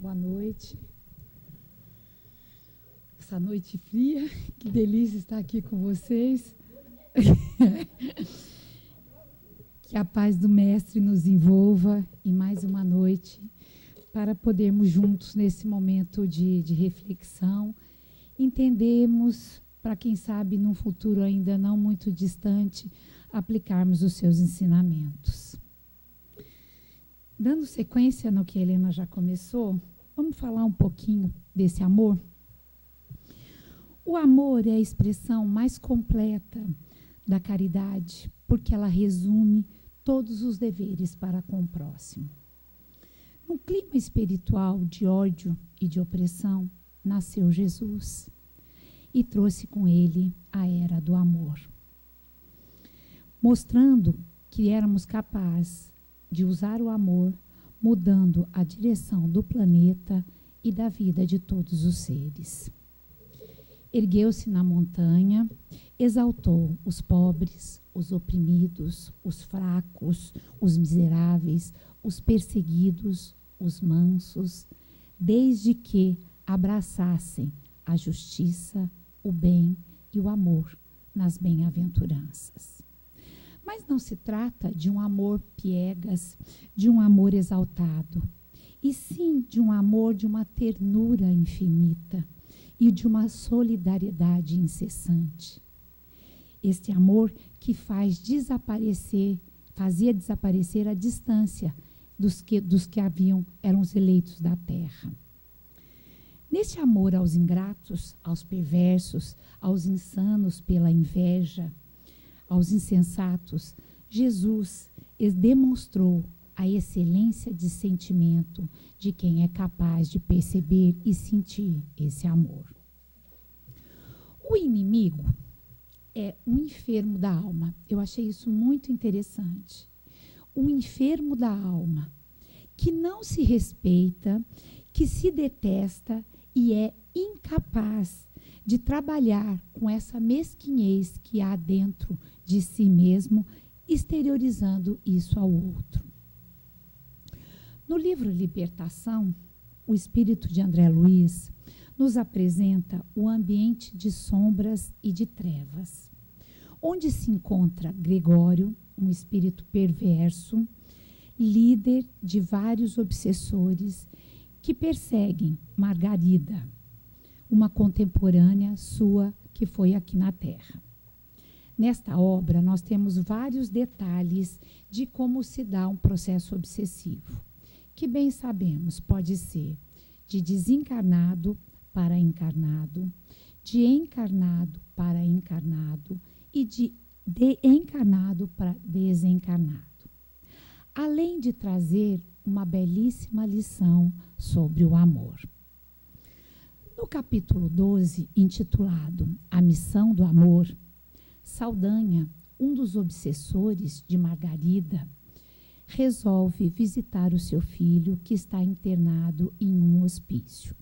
Boa noite. Essa noite fria, que delícia estar aqui com vocês. Que a paz do Mestre nos envolva em mais uma noite, para podermos juntos, nesse momento de reflexão, entendermos, para quem sabe, num futuro ainda não muito distante, aplicarmos os seus ensinamentos. Dando sequência no que a Helena já começou, vamos falar um pouquinho desse amor? O amor é a expressão mais completa da caridade, porque ela resume todos os deveres para com o próximo. Num clima espiritual de ódio e de opressão, nasceu Jesus e trouxe com ele a era do amor, mostrando que éramos capazes de usar o amor, mudando a direção do planeta e da vida de todos os seres. Ergueu-se na montanha, exaltou os pobres, os oprimidos, os fracos, os miseráveis, os perseguidos, os mansos, desde que abraçassem a justiça, o bem e o amor nas bem-aventuranças. Mas não se trata de um amor piegas, de um amor exaltado, e sim de um amor de uma ternura infinita e de uma solidariedade incessante. Este amor que fazia desaparecer a distância dos que eram os eleitos da terra. Neste amor aos ingratos, aos perversos, aos insanos pela inveja, aos insensatos, Jesus demonstrou a excelência de sentimento de quem é capaz de perceber e sentir esse amor. O inimigo é um enfermo da alma. Eu achei isso muito interessante. Um enfermo da alma que não se respeita, que se detesta e é incapaz de trabalhar com essa mesquinhez que há dentro de si mesmo, exteriorizando isso ao outro. No livro Libertação, o espírito de André Luiz nos apresenta o ambiente de sombras e de trevas, onde se encontra Gregório, um espírito perverso, líder de vários obsessores que perseguem Margarida, uma contemporânea sua que foi aqui na Terra. Nesta obra, nós temos vários detalhes de como se dá um processo obsessivo, que bem sabemos pode ser de desencarnado para encarnado, de encarnado para encarnado e de encarnado para desencarnado. Além de trazer uma belíssima lição sobre o amor. No capítulo 12, intitulado A Missão do Amor, Saldanha, um dos obsessores de Margarida, resolve visitar o seu filho que está internado em um hospício.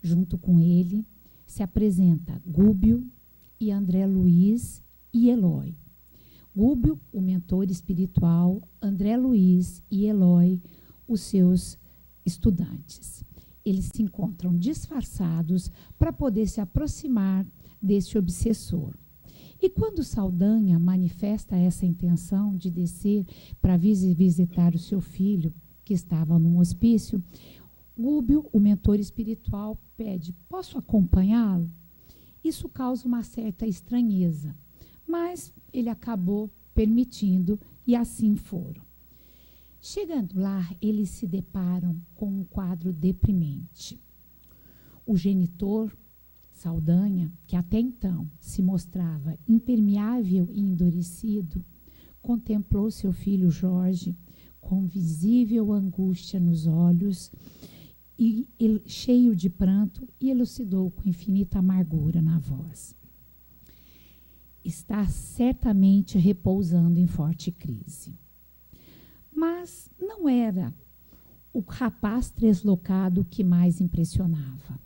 Junto com ele se apresenta Gúbio e André Luiz e Eloy. Gúbio, o mentor espiritual, André Luiz e Eloy, os seus estudantes. Eles se encontram disfarçados para poder se aproximar desse obsessor. E quando Saldanha manifesta essa intenção de descer para visitar o seu filho, que estava num hospício, Gúbio, o mentor espiritual, pede: posso acompanhá-lo? Isso causa uma certa estranheza, mas ele acabou permitindo e assim foram. Chegando lá, eles se deparam com um quadro deprimente. O genitor, Saldanha, que até então se mostrava impermeável e endurecido, contemplou seu filho Jorge com visível angústia nos olhos e cheio de pranto, e elucidou com infinita amargura na voz: está certamente repousando em forte crise. Mas não era o rapaz deslocado que mais impressionava.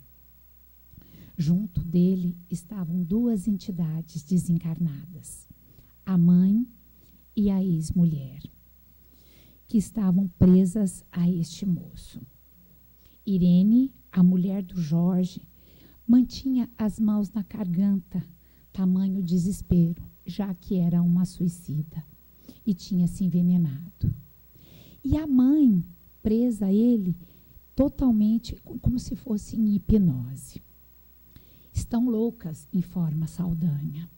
Junto dele estavam duas entidades desencarnadas, a mãe e a ex-mulher, que estavam presas a este moço. Irene, a mulher do Jorge, mantinha as mãos na garganta, tamanho desespero, já que era uma suicida e tinha se envenenado. E a mãe, presa a ele, totalmente como se fosse em hipnose. Estão loucas, informa Saldanha,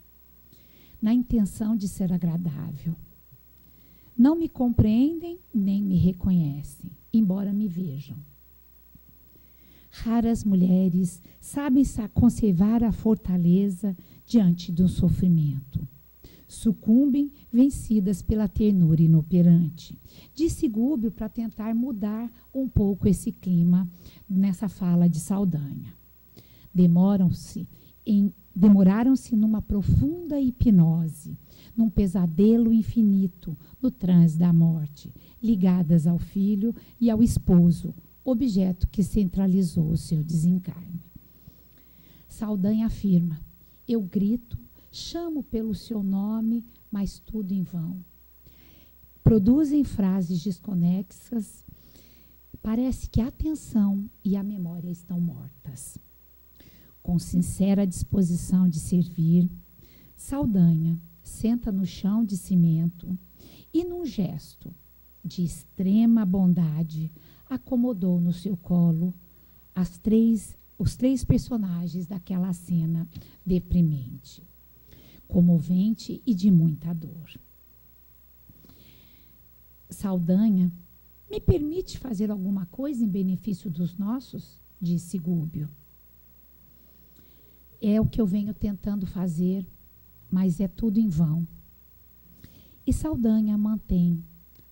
na intenção de ser agradável. Não me compreendem nem me reconhecem, embora me vejam. Raras mulheres sabem conservar a fortaleza diante do sofrimento. Sucumbem vencidas pela ternura inoperante. Disse Gúbio para tentar mudar um pouco esse clima nessa fala de Saldanha. Demoraram-se numa profunda hipnose, num pesadelo infinito, no transe da morte, ligadas ao filho e ao esposo, objeto que centralizou o seu desencarne. Saldanha afirma: eu grito, chamo pelo seu nome, mas tudo em vão. Produzem frases desconexas. Parece que a atenção e a memória estão mortas. Com sincera disposição de servir, Saldanha senta no chão de cimento e, num gesto de extrema bondade, acomodou no seu colo os três personagens daquela cena deprimente, comovente e de muita dor. Saldanha, me permite fazer alguma coisa em benefício dos nossos? Disse Gúbio. É o que eu venho tentando fazer, mas é tudo em vão. E Saldanha mantém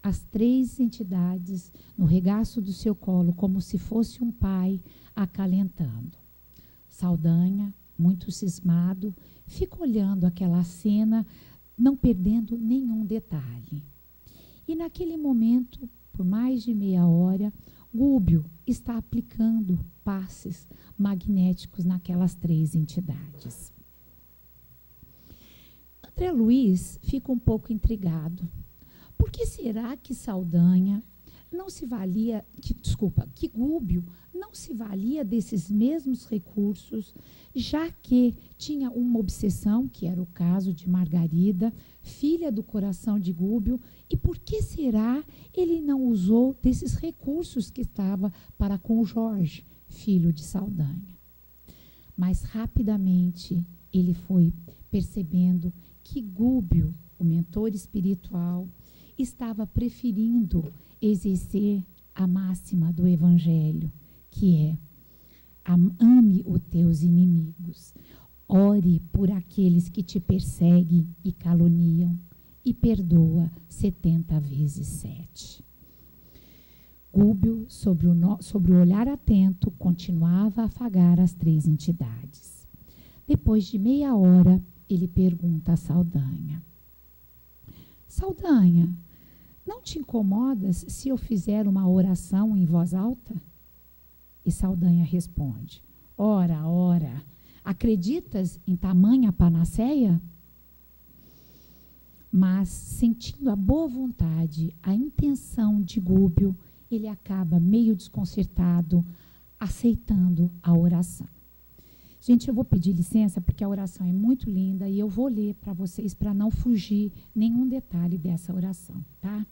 as três entidades no regaço do seu colo, como se fosse um pai acalentando. Saldanha, muito cismado, fica olhando aquela cena, não perdendo nenhum detalhe. E naquele momento, por mais de meia hora, Gúbio está aplicando passes magnéticos naquelas três entidades. André Luiz fica um pouco intrigado. Por que será que Saldanha não se valia, que Gúbio não se valia desses mesmos recursos, já que tinha uma obsessão, que era o caso de Margarida, filha do coração de Gúbio, e por que será ele não usou desses recursos que estava para com o Jorge, filho de Saldanha? Mas rapidamente ele foi percebendo que Gúbio, o mentor espiritual, estava preferindo exercer a máxima do Evangelho, que é: ame os teus inimigos, ore por aqueles que te perseguem e caluniam, e perdoa 70 vezes 7. Gúbio, sobre o olhar atento, continuava a afagar as três entidades. Depois de meia hora, ele pergunta a Saldanha: Saldanha, não te incomodas se eu fizer uma oração em voz alta? E Saldanha responde: ora, acreditas em tamanha panaceia? Mas, sentindo a boa vontade, a intenção de Gúbio, ele acaba meio desconcertado, aceitando a oração. Gente, eu vou pedir licença, porque a oração é muito linda, e eu vou ler para vocês, para não fugir nenhum detalhe dessa oração, tá?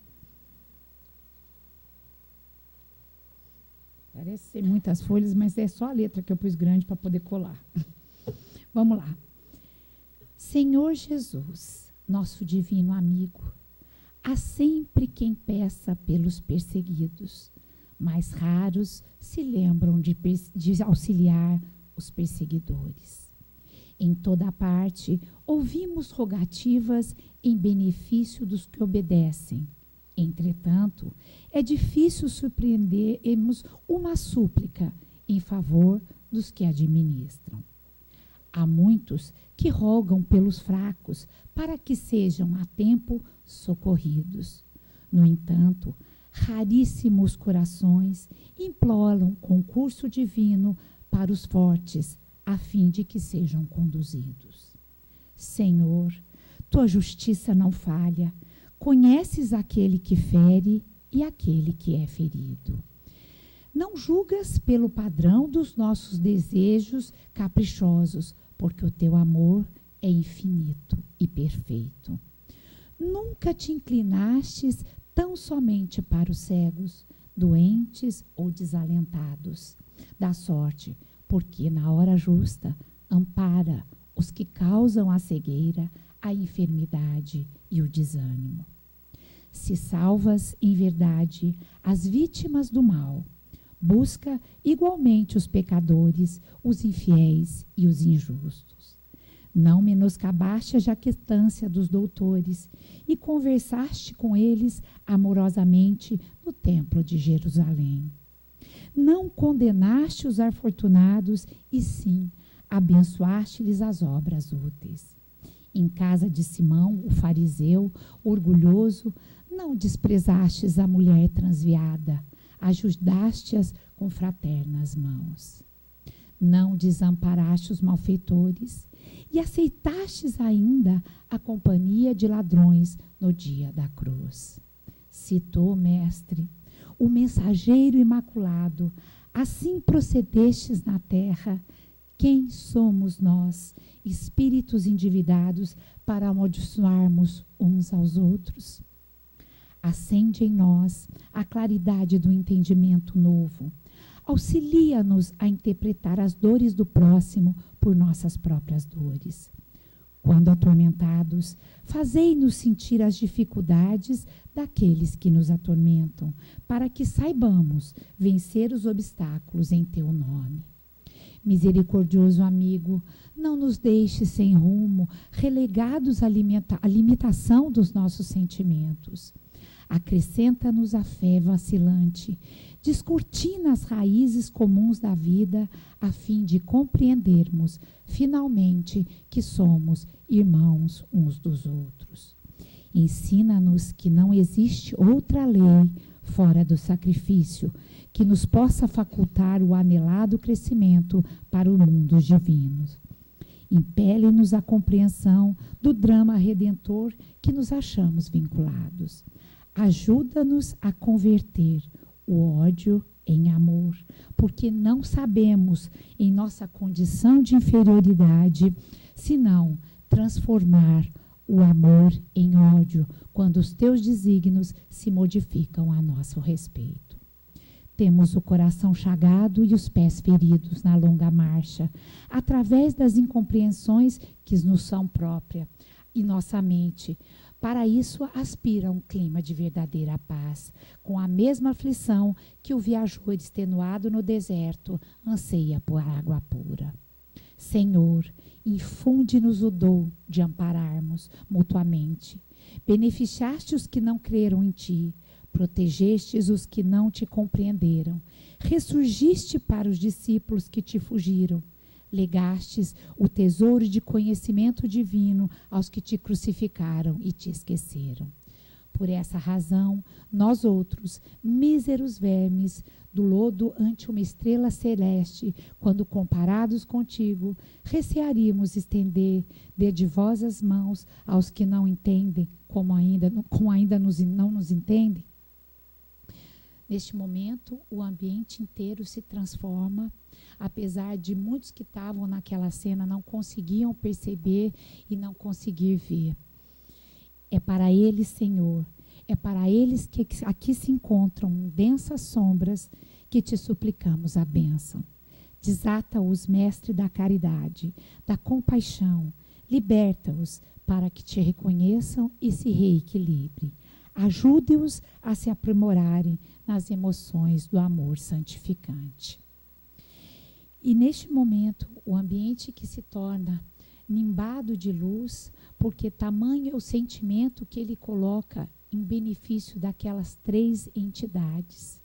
Parece ser muitas folhas, mas é só a letra que eu pus grande para poder colar. Vamos lá. Senhor Jesus, nosso divino amigo, há sempre quem peça pelos perseguidos, mas raros se lembram de auxiliar os perseguidores. Em toda parte, ouvimos rogativas em benefício dos que obedecem. Entretanto, é difícil surpreendermos uma súplica em favor dos que administram. Há muitos que rogam pelos fracos para que sejam a tempo socorridos. No entanto, raríssimos corações imploram concurso divino para os fortes, a fim de que sejam conduzidos. Senhor, tua justiça não falha. Conheces aquele que fere e aquele que é ferido. Não julgas pelo padrão dos nossos desejos caprichosos, porque o teu amor é infinito e perfeito. Nunca te inclinastes tão somente para os cegos, doentes ou desalentados, da sorte, porque na hora justa ampara os que causam a cegueira, a enfermidade e o desânimo. Se salvas, em verdade, as vítimas do mal, busca igualmente os pecadores, os infiéis e os injustos. Não menoscabaste a jactância dos doutores e conversaste com eles amorosamente no templo de Jerusalém. Não condenaste os afortunados e sim abençoaste-lhes as obras úteis. Em casa de Simão, o fariseu, orgulhoso, não desprezastes a mulher transviada, ajudaste-as com fraternas mãos. Não desamparaste os malfeitores e aceitastes ainda a companhia de ladrões no dia da cruz. Citou, mestre, o mensageiro imaculado, assim procedestes na terra. Quem somos nós, espíritos endividados, para amaldiçoarmos uns aos outros? Acende em nós a claridade do entendimento novo. Auxilia-nos a interpretar as dores do próximo por nossas próprias dores. Quando atormentados, fazei-nos sentir as dificuldades daqueles que nos atormentam, para que saibamos vencer os obstáculos em teu nome. Misericordioso amigo, não nos deixe sem rumo, relegados à limitação dos nossos sentimentos. Acrescenta-nos a fé vacilante, descortina as raízes comuns da vida, a fim de compreendermos, finalmente, que somos irmãos uns dos outros. Ensina-nos que não existe outra lei fora do sacrifício que nos possa facultar o anelado crescimento para o mundo divino. Impele-nos a compreensão do drama redentor que nos achamos vinculados. Ajuda-nos a converter o ódio em amor, porque não sabemos, em nossa condição de inferioridade, senão transformar o amor em ódio, quando os teus desígnios se modificam a nosso respeito. Temos o coração chagado e os pés feridos na longa marcha, através das incompreensões que nos são próprias, e nossa mente, para isso, aspira um clima de verdadeira paz, com a mesma aflição que o viajor extenuado no deserto anseia por água pura. Senhor, infunde-nos o dom de ampararmos mutuamente. Beneficiaste os que não creram em ti, protegestes os que não te compreenderam, ressurgiste para os discípulos que te fugiram. Legastes o tesouro de conhecimento divino aos que te crucificaram e te esqueceram. Por essa razão, nós outros, míseros vermes, do lodo ante uma estrela celeste, quando comparados contigo, recearíamos estender de vosas mãos aos que não entendem, como ainda não nos entendem. Neste momento, o ambiente inteiro se transforma, apesar de muitos que estavam naquela cena não conseguiam perceber e não conseguir ver. É para eles, Senhor, é para eles que aqui se encontram densas sombras que te suplicamos a bênção. Desata-os, mestre da caridade, da compaixão, liberta-os para que te reconheçam e se reequilibrem. Ajude-os a se aprimorarem nas emoções do amor santificante. E neste momento, o ambiente que se torna nimbado de luz, porque tamanho é o sentimento que ele coloca em benefício daquelas três entidades.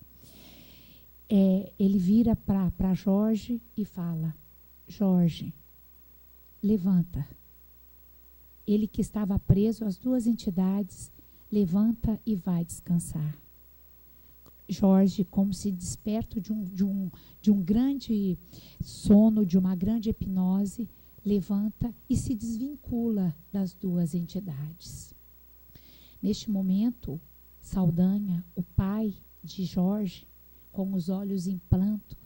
Ele vira para Jorge e fala: Jorge, levanta. Ele que estava preso às duas entidades, levanta e vai descansar. Jorge, como se desperto de um grande sono, de uma grande hipnose, levanta e se desvincula das duas entidades. Neste momento, Saldanha, o pai de Jorge, com os olhos em pranto,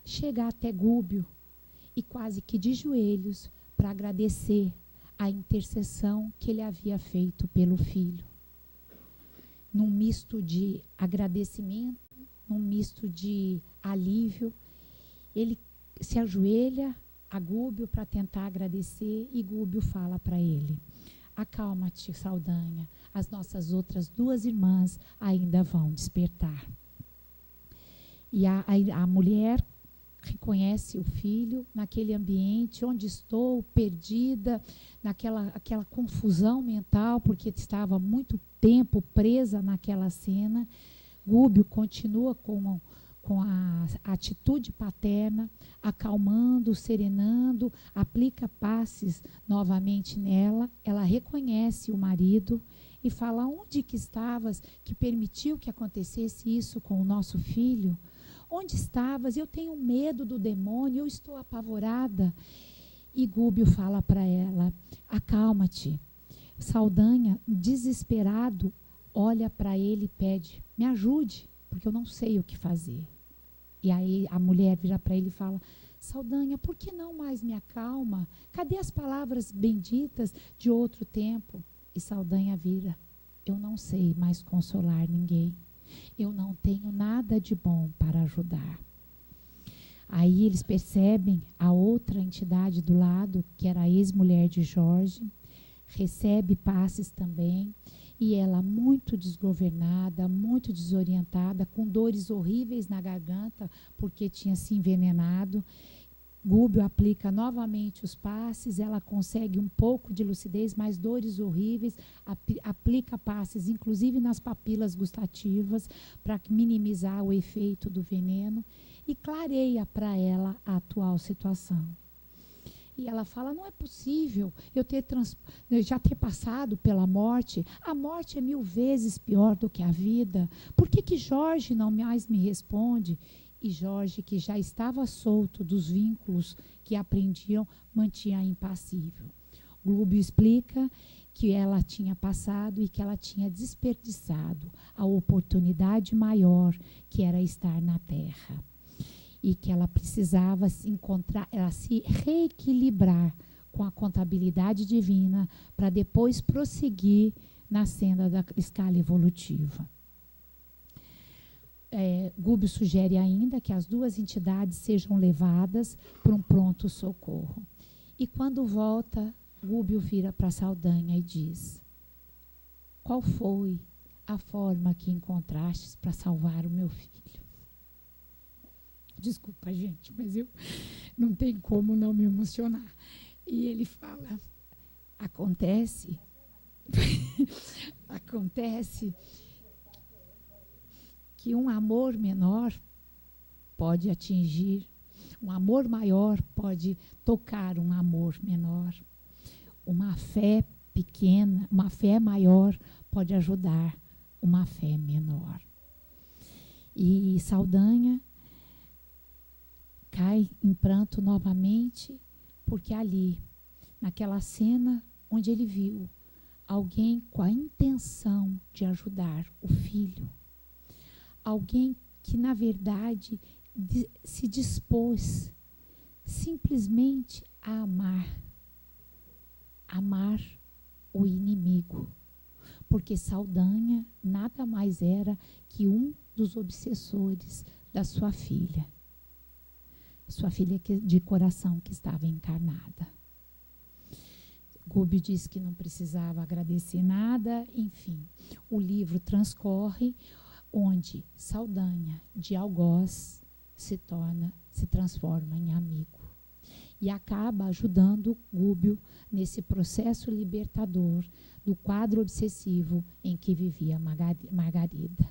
chega até Gúbio e quase que de joelhos para agradecer a intercessão que ele havia feito pelo filho. Num misto de agradecimento, num misto de alívio, ele se ajoelha a Gúbio para tentar agradecer e Gúbio fala para ele: acalma-te, Saldanha, as nossas outras 2 irmãs ainda vão despertar. E a mulher reconhece o filho naquele ambiente onde estou, perdida, aquela confusão mental, porque estava muito tempo presa naquela cena. Gúbio continua com a atitude paterna, acalmando, serenando, aplica passes novamente nela. Ela reconhece o marido e fala: onde que estavas que permitiu que acontecesse isso com o nosso filho? Onde estavas? Eu tenho medo do demônio, eu estou apavorada. E Gúbio fala para ela: acalma-te. Saldanha, desesperado, olha para ele e pede: me ajude, porque eu não sei o que fazer. E aí a mulher vira para ele e fala: Saldanha, por que não mais me acalma? Cadê as palavras benditas de outro tempo? E Saldanha vira: eu não sei mais consolar ninguém. Eu não tenho nada de bom para ajudar. Aí eles percebem a outra entidade do lado, que era a ex-mulher de Jorge, recebe passes também, e ela muito desgovernada, muito desorientada, com dores horríveis na garganta, porque tinha se envenenado. Gúbio aplica novamente os passes, ela consegue um pouco de lucidez, mas dores horríveis, aplica passes, inclusive nas papilas gustativas, para minimizar o efeito do veneno, e clareia para ela a atual situação. E ela fala: não é possível eu já ter passado pela morte. A morte é 1000 vezes pior do que a vida. Por que Jorge não mais me responde? E Jorge, que já estava solto dos vínculos que aprendiam, mantinha impassível. Gúbio explica que ela tinha passado e que ela tinha desperdiçado a oportunidade maior, que era estar na Terra. E que ela precisava se encontrar, ela se reequilibrar com a contabilidade divina para depois prosseguir na senda da escala evolutiva. Gúbio sugere ainda que as 2 entidades sejam levadas para um pronto-socorro. E quando volta, Gúbio vira para Saldanha e diz: qual foi a forma que encontrastes para salvar o meu filho? Desculpa, gente, mas eu não tenho como não me emocionar. E ele fala: acontece que um amor menor pode atingir, um amor maior pode tocar um amor menor. Uma fé pequena, uma fé maior pode ajudar uma fé menor. E Saldanha cai em pranto novamente, porque ali, naquela cena onde ele viu alguém com a intenção de ajudar o filho, alguém que, na verdade, se dispôs simplesmente a amar o inimigo, porque Saldanha nada mais era que um dos obsessores da sua filha de coração que estava encarnada. Gúbio disse que não precisava agradecer nada, enfim. O livro transcorre onde Saldanha de Algoz se transforma em amigo. E acaba ajudando Gúbio nesse processo libertador do quadro obsessivo em que vivia Margarida.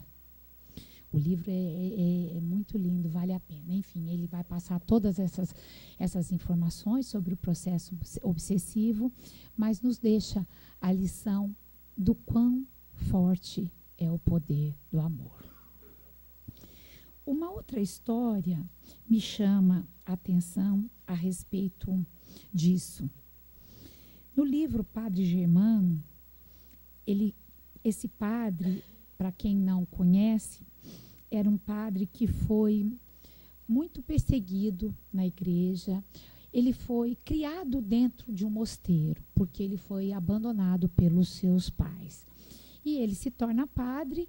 O livro é muito lindo, vale a pena. Enfim, ele vai passar todas essas informações sobre o processo obsessivo, mas nos deixa a lição do quão forte é o poder do amor. Uma outra história me chama a atenção a respeito disso. No livro Padre Germano, esse padre, para quem não conhece, era um padre que foi muito perseguido na igreja. Ele foi criado dentro de um mosteiro, porque ele foi abandonado pelos seus pais. E ele se torna padre,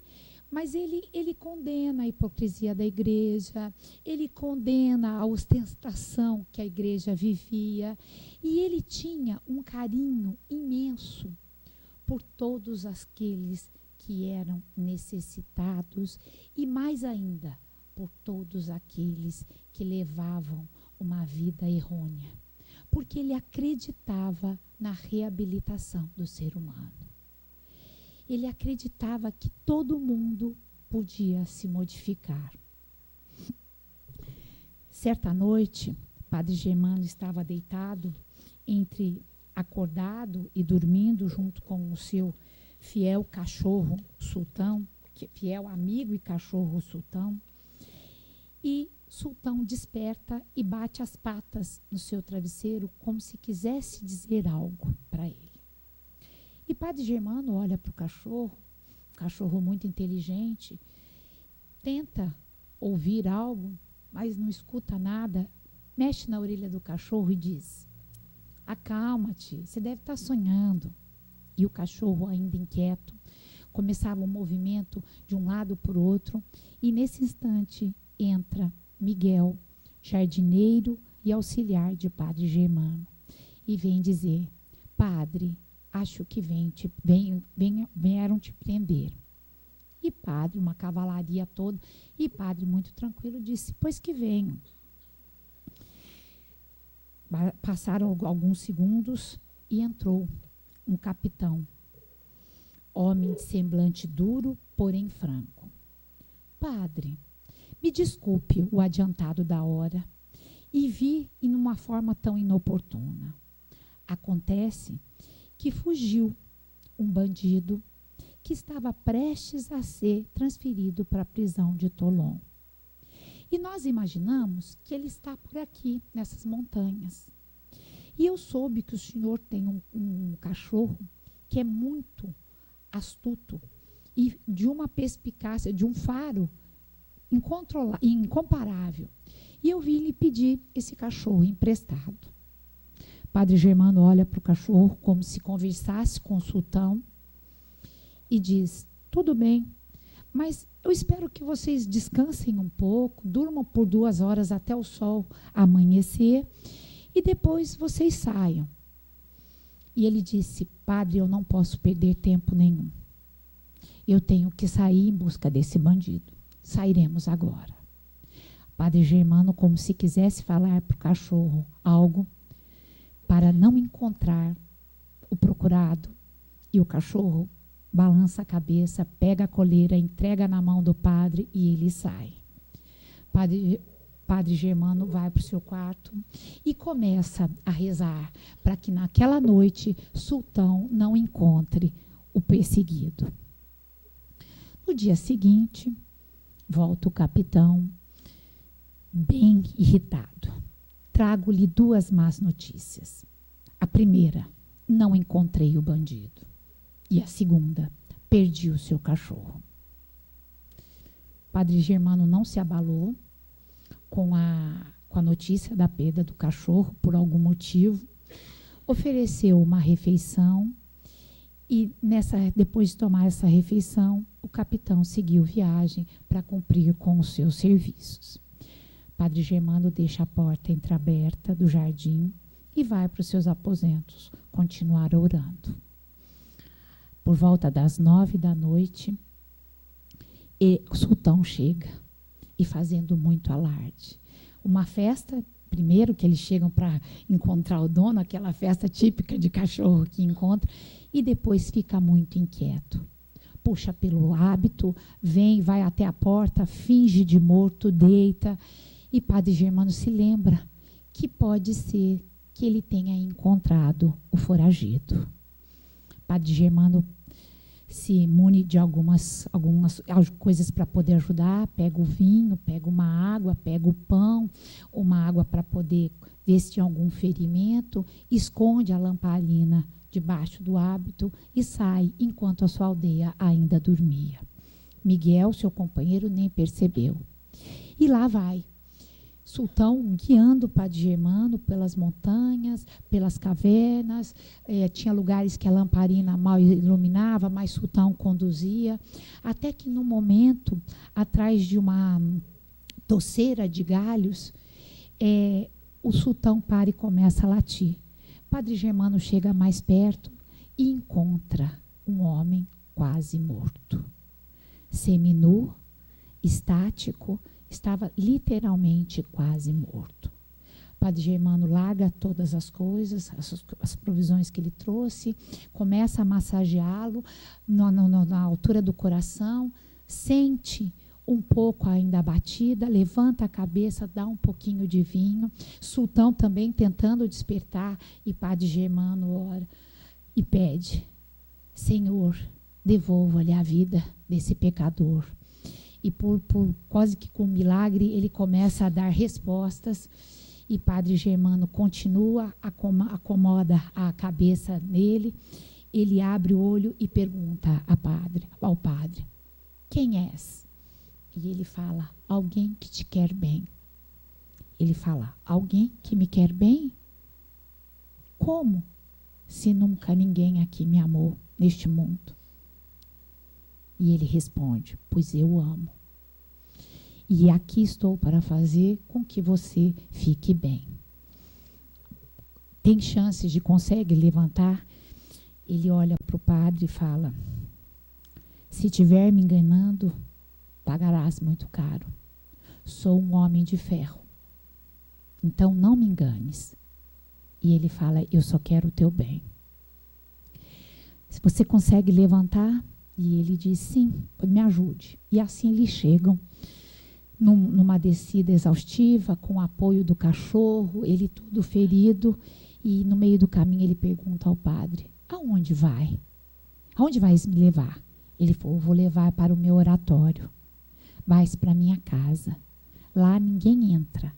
mas ele condena a hipocrisia da igreja, ele condena a ostentação que a igreja vivia, e ele tinha um carinho imenso por todos aqueles que eram necessitados e, mais ainda, por todos aqueles que levavam uma vida errônea, porque ele acreditava na reabilitação do ser humano. Ele acreditava que todo mundo podia se modificar. Certa noite, Padre Germano estava deitado, acordado e dormindo junto com o seu fiel cachorro Sultão, fiel amigo e cachorro Sultão, e Sultão desperta e bate as patas no seu travesseiro como se quisesse dizer algo para ele. E Padre Germano olha para o cachorro muito inteligente, tenta ouvir algo, mas não escuta nada, mexe na orelha do cachorro e diz: acalma-te, você deve estar sonhando. E o cachorro, ainda inquieto, começava um movimento de um lado para o outro, e nesse instante entra Miguel, jardineiro e auxiliar de Padre Germano, e vem dizer: padre, acho que vieram te prender. E padre, uma cavalaria toda, e padre muito tranquilo disse: pois que venham. Passaram alguns segundos e entrou um capitão, homem de semblante duro, porém franco. Padre, me desculpe o adiantado da hora, e vi em uma forma tão inoportuna. Acontece que fugiu um bandido que estava prestes a ser transferido para a prisão de Tolon. E nós imaginamos que ele está por aqui, nessas montanhas. E eu soube que o senhor tem um cachorro que é muito astuto e de uma perspicácia, de um faro incomparável. E eu vim lhe pedir esse cachorro emprestado. Padre Germano olha para o cachorro como se conversasse com o sultão e diz: tudo bem, mas eu espero que vocês descansem um pouco, durmam por 2 horas até o sol amanhecer e depois vocês saiam. E ele disse: padre, eu não posso perder tempo nenhum. Eu tenho que sair em busca desse bandido. Sairemos agora. Padre Germano, como se quisesse falar para o cachorro algo, para não encontrar o procurado, e o cachorro balança a cabeça, pega a coleira, entrega na mão do padre e ele sai. Padre Germano vai para o seu quarto e começa a rezar para que naquela noite Sultão não encontre o perseguido. No dia seguinte, volta o capitão, bem irritado. Trago-lhe 2 más notícias. A primeira, não encontrei o bandido. E a segunda, perdi o seu cachorro. Padre Germano não se abalou com a notícia da perda do cachorro por algum motivo. Ofereceu uma refeição e depois de tomar essa refeição, o capitão seguiu viagem para cumprir com os seus serviços. Padre Germano deixa a porta entreaberta do jardim e vai para os seus aposentos continuar orando. Por volta das 9 da noite, o sultão chega e fazendo muito alarde. Uma festa, primeiro que eles chegam para encontrar o dono, aquela festa típica de cachorro que encontra, e depois fica muito inquieto. Puxa pelo hábito, vai até a porta, finge de morto, deita, e Padre Germano se lembra que pode ser que ele tenha encontrado o foragido. Padre Germano se mune de algumas coisas para poder ajudar, pega o vinho, pega uma água, pega o pão, uma água para poder ver se tinha algum ferimento, esconde a lamparina debaixo do hábito e sai enquanto a sua aldeia ainda dormia. Miguel, seu companheiro, nem percebeu. E lá vai Sultão guiando o Padre Germano pelas montanhas, pelas cavernas. Tinha lugares que a lamparina mal iluminava, mas Sultão conduzia. Até que, num momento, atrás de uma toceira de galhos, o Sultão para e começa a latir. Padre Germano chega mais perto e encontra um homem quase morto. Seminu, estático, estava literalmente quase morto. Padre Germano larga todas as coisas, as provisões que ele trouxe, começa a massageá-lo na altura do coração, sente um pouco ainda abatida, levanta a cabeça, dá um pouquinho de vinho. Sultão também tentando despertar, e Padre Germano ora e pede: Senhor, devolva-lhe a vida desse pecador. E por quase que com milagre, ele começa a dar respostas, e Padre Germano continua, acomoda a cabeça nele. Ele abre o olho e pergunta ao padre: quem és? E ele fala: alguém que te quer bem. Ele fala: alguém que me quer bem? Como? Se nunca ninguém aqui me amou neste mundo. E ele responde: pois eu amo. E aqui estou para fazer com que você fique bem. Tem chances de conseguir levantar? Ele olha para o padre e fala: se estiver me enganando, pagarás muito caro. Sou um homem de ferro. Então não me enganes. E ele fala: eu só quero o teu bem. Se você consegue levantar? E ele diz: sim, me ajude. E assim eles chegam numa descida exaustiva, com o apoio do cachorro, ele todo ferido. E no meio do caminho ele pergunta ao padre: aonde vai? Aonde vais me levar? Ele falou: vou levar para o meu oratório. Vais para a minha casa. Lá ninguém entra.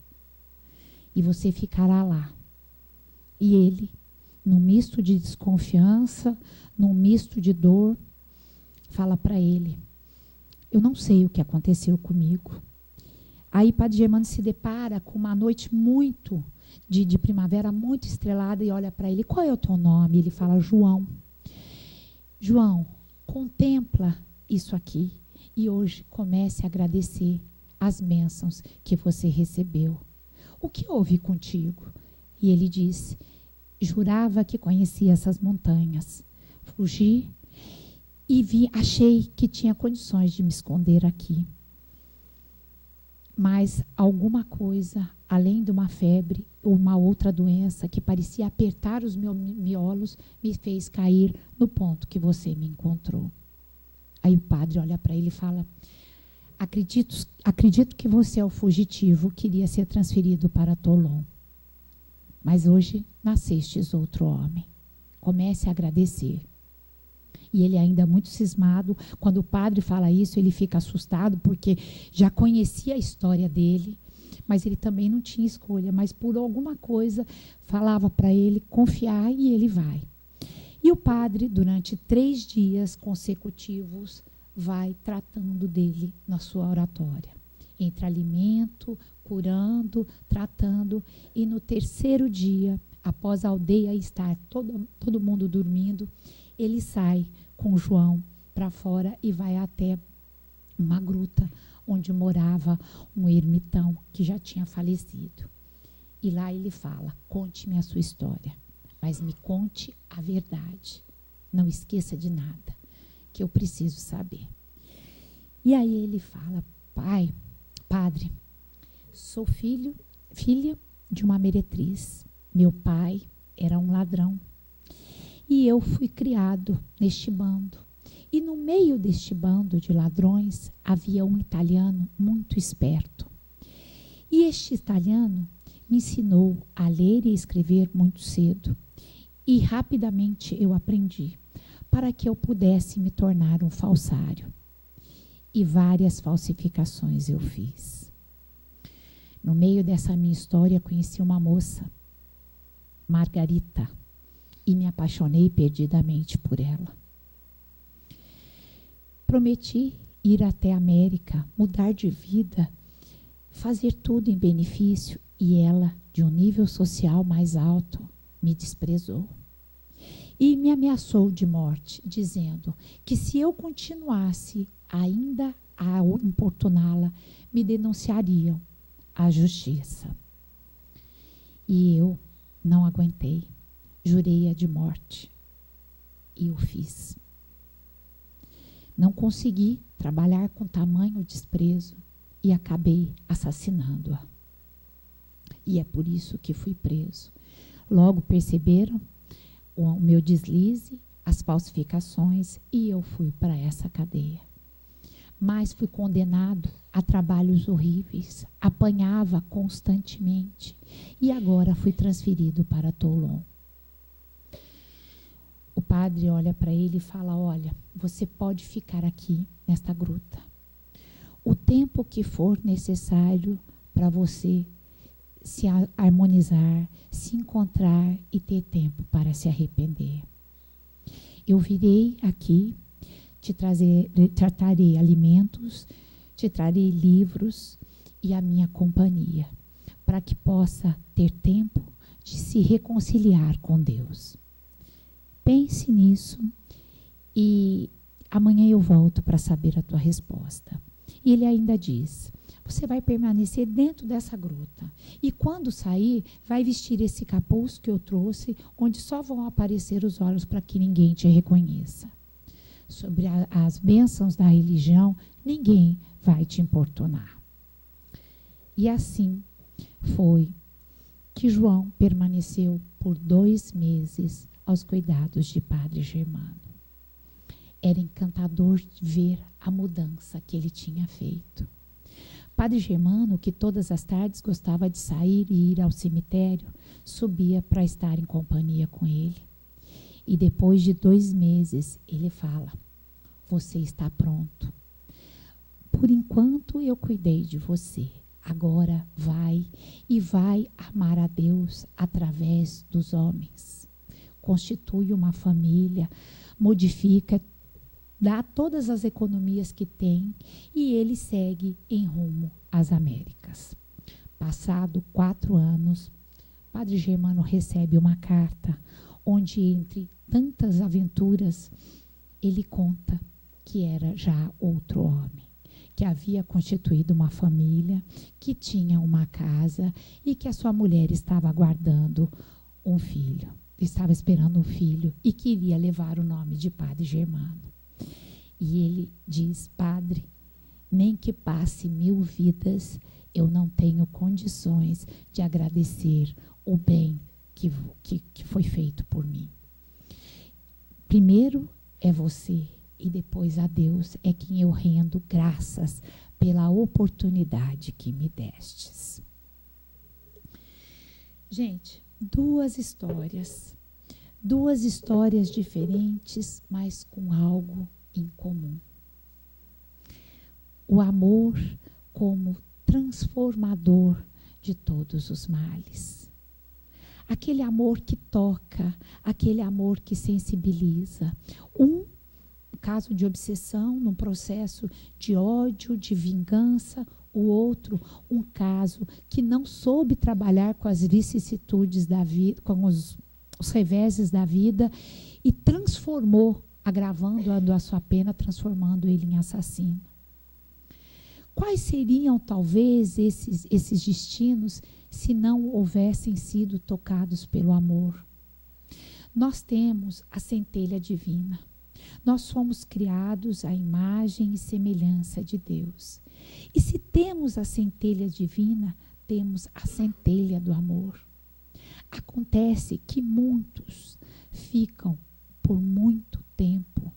E você ficará lá. E ele, num misto de desconfiança, num misto de dor, fala para ele: eu não sei o que aconteceu comigo. Aí Padre Germano se depara com uma noite muito de primavera, muito estrelada, e olha para ele: qual é o teu nome? Ele fala: João. João, contempla isso aqui e hoje comece a agradecer as bênçãos que você recebeu. O que houve contigo? E ele disse: jurava que conhecia essas montanhas. Fugi e achei que tinha condições de me esconder aqui. Mas alguma coisa, além de uma febre ou uma outra doença que parecia apertar os meus miolos, me fez cair no ponto que você me encontrou. Aí o padre olha para ele e fala: acredito que você é o fugitivo que iria ser transferido para Toulon. Mas hoje nascestes outro homem. Comece a agradecer. E ele ainda muito cismado, quando o padre fala isso, ele fica assustado, porque já conhecia a história dele, mas ele também não tinha escolha, mas por alguma coisa falava para ele confiar, e ele vai. E o padre, durante 3 dias consecutivos, vai tratando dele na sua oratória. Entre alimento, curando, tratando, e no 3º dia, após a aldeia estar todo mundo dormindo, ele sai com João para fora e vai até uma gruta onde morava um ermitão que já tinha falecido. E lá ele fala: conte-me a sua história, mas me conte a verdade. Não esqueça de nada, que eu preciso saber. E aí ele fala: padre, sou filha de uma meretriz. Meu pai era um ladrão. E eu fui criado neste bando. E no meio deste bando de ladrões havia um italiano muito esperto. E este italiano me ensinou a ler e escrever muito cedo. E rapidamente eu aprendi, para que eu pudesse me tornar um falsário. E várias falsificações eu fiz. No meio dessa minha história, conheci uma moça, Margarita, e me apaixonei perdidamente por ela. Prometi ir até a América, mudar de vida, fazer tudo em benefício, e ela, de um nível social mais alto, me desprezou. E me ameaçou de morte, dizendo que se eu continuasse ainda a importuná-la, me denunciariam à justiça. E eu não aguentei, jurei-a de morte. E o fiz. Não consegui trabalhar com tamanho desprezo e acabei assassinando-a. E é por isso que fui preso. Logo perceberam o meu deslize, as falsificações, e eu fui para essa cadeia. Mas fui condenado a trabalhos horríveis, apanhava constantemente, e agora fui transferido para Toulon. O padre olha para ele e fala: olha, você pode ficar aqui nesta gruta o tempo que for necessário para você se harmonizar, se encontrar e ter tempo para se arrepender. Eu virei aqui, te trarei alimentos, te trarei livros e a minha companhia, para que possa ter tempo de se reconciliar com Deus. Pense nisso e amanhã eu volto para saber a tua resposta. E ele ainda diz: você vai permanecer dentro dessa gruta. E quando sair, vai vestir esse capuz que eu trouxe, onde só vão aparecer os olhos para que ninguém te reconheça. Sobre as bênçãos da religião, ninguém vai te importunar. E assim foi que João permaneceu por 2 meses aos cuidados de Padre Germano. Era encantador ver a mudança que ele tinha feito. Padre Germano, que todas as tardes gostava de sair e ir ao cemitério, subia para estar em companhia com ele. E depois de 2 meses, ele fala: você está pronto. Por enquanto eu cuidei de você. Agora vai e vai amar a Deus através dos homens. Constitui uma família, modifica, dá todas as economias que tem e ele segue em rumo às Américas. Passado 4 anos, Padre Germano recebe uma carta onde, entre tantas aventuras, ele conta que era já outro homem, que havia constituído uma família, que tinha uma casa e que a sua mulher estava aguardando um filho, estava esperando um filho e queria levar o nome de Padre Germano. E ele diz: padre, nem que passe 1000 vidas, eu não tenho condições de agradecer o bem que foi feito por mim. Primeiro é você e depois a Deus é quem eu rendo graças pela oportunidade que me destes. Gente, 2 histórias diferentes, mas com algo em comum. O amor como transformador de todos os males. Aquele amor que toca, aquele amor que sensibiliza. Um caso de obsessão, num processo de ódio, de vingança. O outro, um caso que não soube trabalhar com as vicissitudes da vida, com os reveses da vida e transformou, agravando a sua pena, transformando ele em assassino. Quais seriam, talvez, esses destinos se não houvessem sido tocados pelo amor? Nós temos a centelha divina. Nós fomos criados à imagem e semelhança de Deus. E se temos a centelha divina, temos a centelha do amor. Acontece que muitos ficam por muito tempo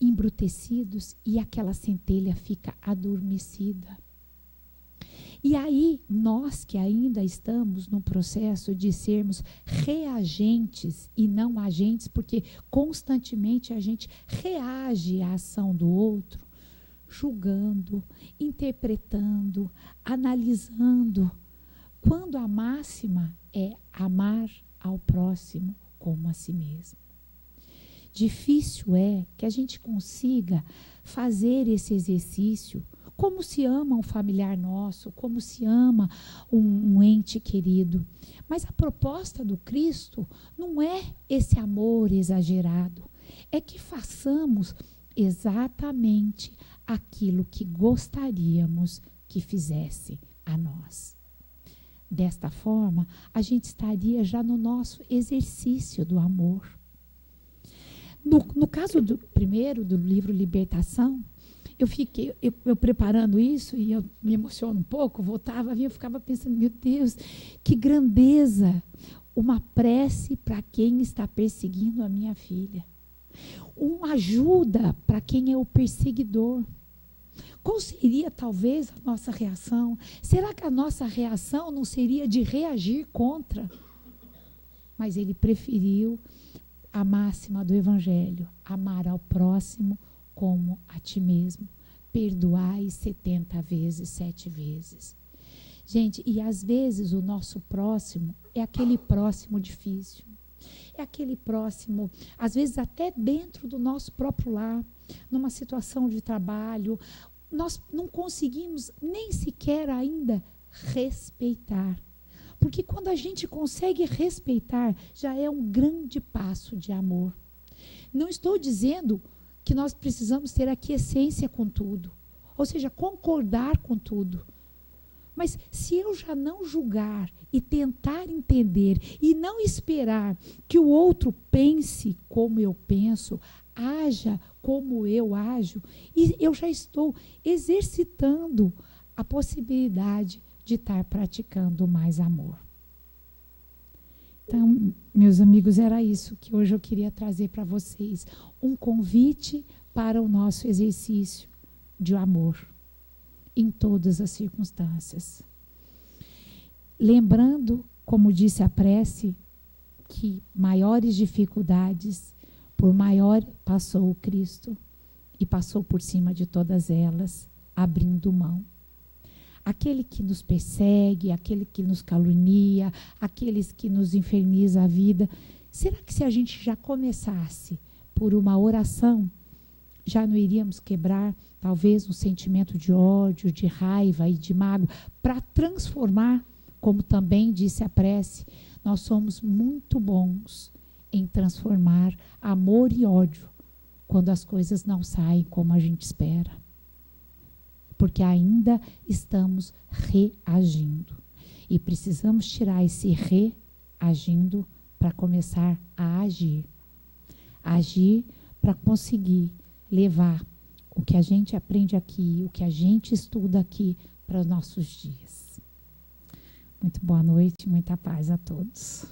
embrutecidos e aquela centelha fica adormecida. E aí, nós que ainda estamos no processo de sermos reagentes e não agentes, porque constantemente a gente reage à ação do outro, julgando, interpretando, analisando, quando a máxima é amar ao próximo como a si mesmo. difícil é que a gente consiga fazer esse exercício como se ama um familiar nosso, como se ama um ente querido. Mas a proposta do Cristo não é esse amor exagerado, é que façamos exatamente aquilo que gostaríamos que fizesse a nós. Desta forma, a gente estaria já no nosso exercício do amor. No caso do primeiro, do livro Libertação, eu preparando isso, e eu me emociono um pouco, eu ficava pensando, meu Deus, que grandeza, uma prece para quem está perseguindo a minha filha. Uma ajuda para quem é o perseguidor. Qual seria, talvez, a nossa reação? Será que a nossa reação não seria de reagir contra? Mas ele preferiu a máxima do Evangelho, amar ao próximo como a ti mesmo. Perdoai 70 vezes, 7 vezes. Gente, e às vezes o nosso próximo é aquele próximo difícil. É aquele próximo, às vezes até dentro do nosso próprio lar, numa situação de trabalho, nós não conseguimos nem sequer ainda respeitar. Porque quando a gente consegue respeitar, já é um grande passo de amor. Não estou dizendo que nós precisamos ter aquiescência com tudo, ou seja, concordar com tudo. Mas se eu já não julgar e tentar entender e não esperar que o outro pense como eu penso, haja como eu ajo, e eu já estou exercitando a possibilidade de estar praticando mais amor. Então, meus amigos, era isso que hoje eu queria trazer para vocês. Um convite para o nosso exercício de amor em todas as circunstâncias. Lembrando, como disse a prece, que maiores dificuldades, por maior passou o Cristo e passou por cima de todas elas, abrindo mão. Aquele que nos persegue, aquele que nos calunia, aqueles que nos inferniza a vida. Será que se a gente já começasse por uma oração, já não iríamos quebrar talvez um sentimento de ódio, de raiva e de mágoa, para transformar, como também disse a prece, nós somos muito bons em transformar amor e ódio quando as coisas não saem como a gente espera. Porque ainda estamos reagindo. E precisamos tirar esse reagindo para começar a agir. Agir para conseguir levar o que a gente aprende aqui, o que a gente estuda aqui para os nossos dias. Muito boa noite, muita paz a todos.